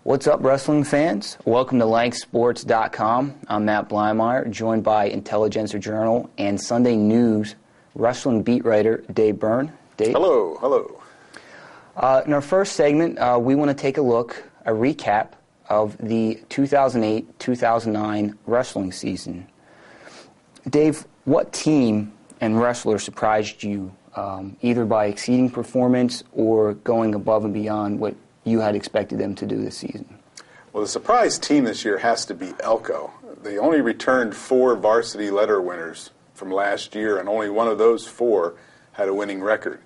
What's up, wrestling fans? Welcome to LankSports.com. I'm Matt Blymeyer, joined by Intelligencer Journal and Sunday News wrestling beat writer Dave Byrne. Dave? Hello. In our first segment, we want to take a recap of the 2008-2009 wrestling season. Dave, what team and wrestler surprised you, either by exceeding performance or going above and beyond what you had expected them to do this season? Well, the surprise team this year has to be Elko. They only returned 4 varsity letter winners from last year, and only one of those 4 had a winning record.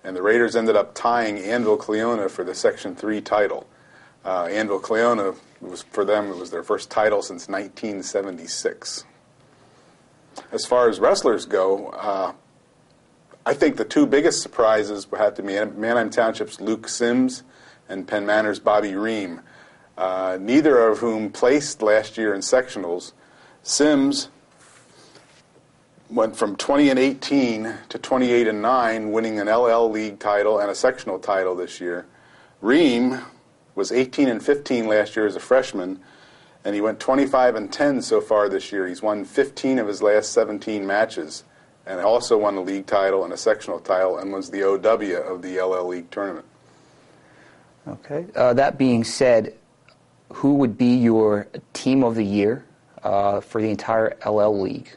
And the Raiders ended up tying Anvil Cleona for the Section 3 title. Anvil Cleona, for them, it was their first title since 1976. As far as wrestlers go, I think the 2 biggest surprises had to be Manheim Township's Luke Sims and Penn Manor's Bobby Ream, neither of whom placed last year in sectionals. Sims went from 20-18 to 28-9, winning an LL League title and a sectional title this year. Ream was 18-15 last year as a freshman, and he went 25-10 so far this year. He's won 15 of his last 17 matches, and also won a league title and a sectional title, and was the OW of the LL League tournament. Okay. That being said, who would be your team of the year for the entire LL League?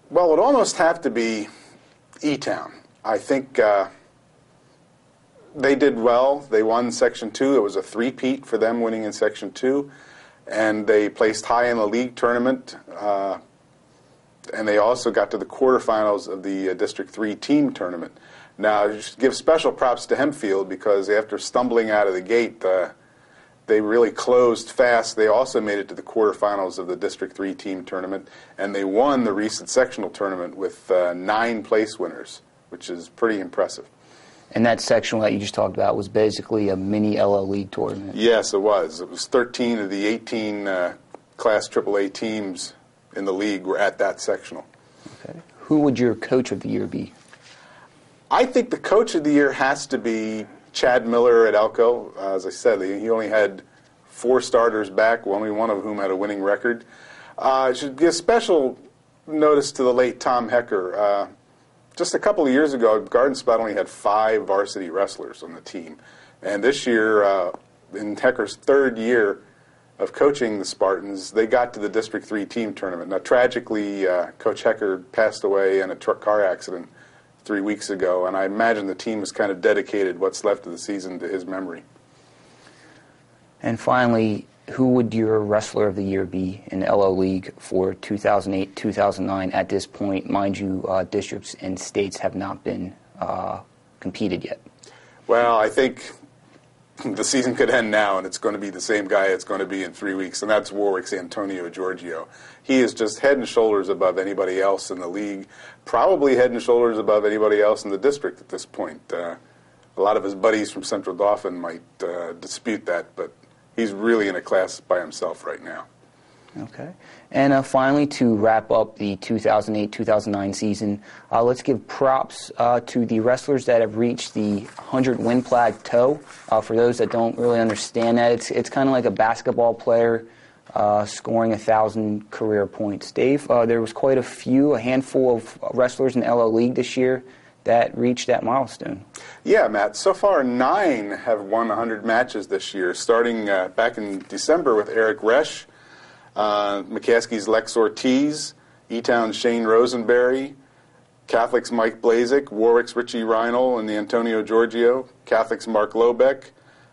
Well, it would almost have to be E-Town. I think they did well. They won Section 2. It was a three-peat for them winning in Section 2. And they placed high in the league tournament. And they also got to the quarterfinals of the District 3 team tournament. Now, I should give special props to Hempfield, because after stumbling out of the gate, they really closed fast. They also made it to the quarterfinals of the District 3 team tournament, and they won the recent sectional tournament with 9 place winners, which is pretty impressive. And that sectional that you just talked about was basically a mini LL League tournament. Yes, it was. It was 13 of the 18 Class AAA teams in the league were at that sectional. Okay. Who would your coach of the year be? I think the coach of the year has to be Chad Miller at Elko. As I said, he only had 4 starters back, only one of whom had a winning record. I should give special notice to the late Tom Hecker. Just a couple of years ago, Garden Spot only had 5 varsity wrestlers on the team. And this year, in Hecker's 3rd year of coaching the Spartans, they got to the District 3 team tournament. Now, tragically, Coach Hecker passed away in a truck car accident 3 weeks ago, and I imagine the team has kind of dedicated what's left of the season to his memory. And finally, who would your wrestler of the year be in the LL League for 2008-2009? At this point, mind you, districts and states have not been competed yet. Well, I think the season could end now, and it's going to be the same guy it's going to be in 3 weeks, and that's Warwick's Antonio Giorgio. He is just head and shoulders above anybody else in the league, probably head and shoulders above anybody else in the district at this point. A lot of his buddies from Central Dauphin might dispute that, but he's really in a class by himself right now. Okay. And finally, to wrap up the 2008-2009 season, let's give props to the wrestlers that have reached the 100-win plateau. For those that don't really understand that, it's kind of like a basketball player scoring 1,000 career points. Dave, there was quite a handful of wrestlers in the LL League this year that reached that milestone. Yeah, Matt. So far, 9 have won 100 matches this year, starting back in December with Eric Resch, McCaskey's Lex Ortiz, E-Town's Shane Rosenberry, Catholic's Mike Blazik, Warwick's Richie Reinl, and the Antonio Giorgio, Catholic's Mark Lobeck,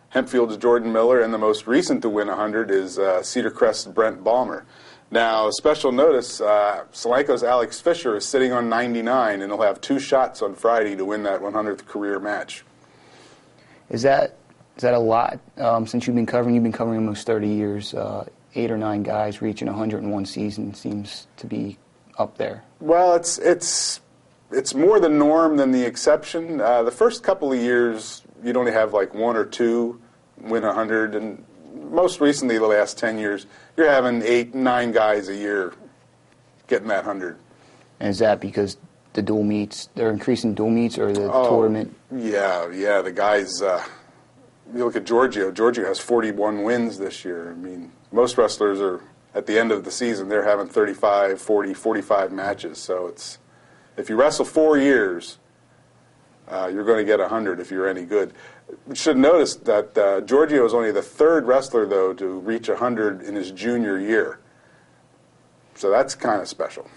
Hempfield's Jordan Miller, and the most recent to win 100 is Cedar Crest's Brent Balmer. Now, special notice, Solanco's Alex Fisher is sitting on 99, and he'll have 2 shots on Friday to win that 100th career match. Is that a lot? Since you've been covering almost 30 years, 8 or 9 guys reaching 101 season seems to be up there. Well, it's more the norm than the exception. The first couple of years, you'd only have like 1 or 2 win 100, and most recently, the last 10 years, you're having 8, 9 guys a year getting that 100. And is that because the dual meets, they're increasing dual meets, or the tournament? Yeah, the guys you look at Giorgio. Giorgio has 41 wins this year. I mean, most wrestlers are, at the end of the season, they're having 35, 40, 45 matches. So it's, if you wrestle 4 years, you're going to get 100 if you're any good. You should notice that Giorgio is only the third wrestler, though, to reach 100 in his junior year. So that's kind of special.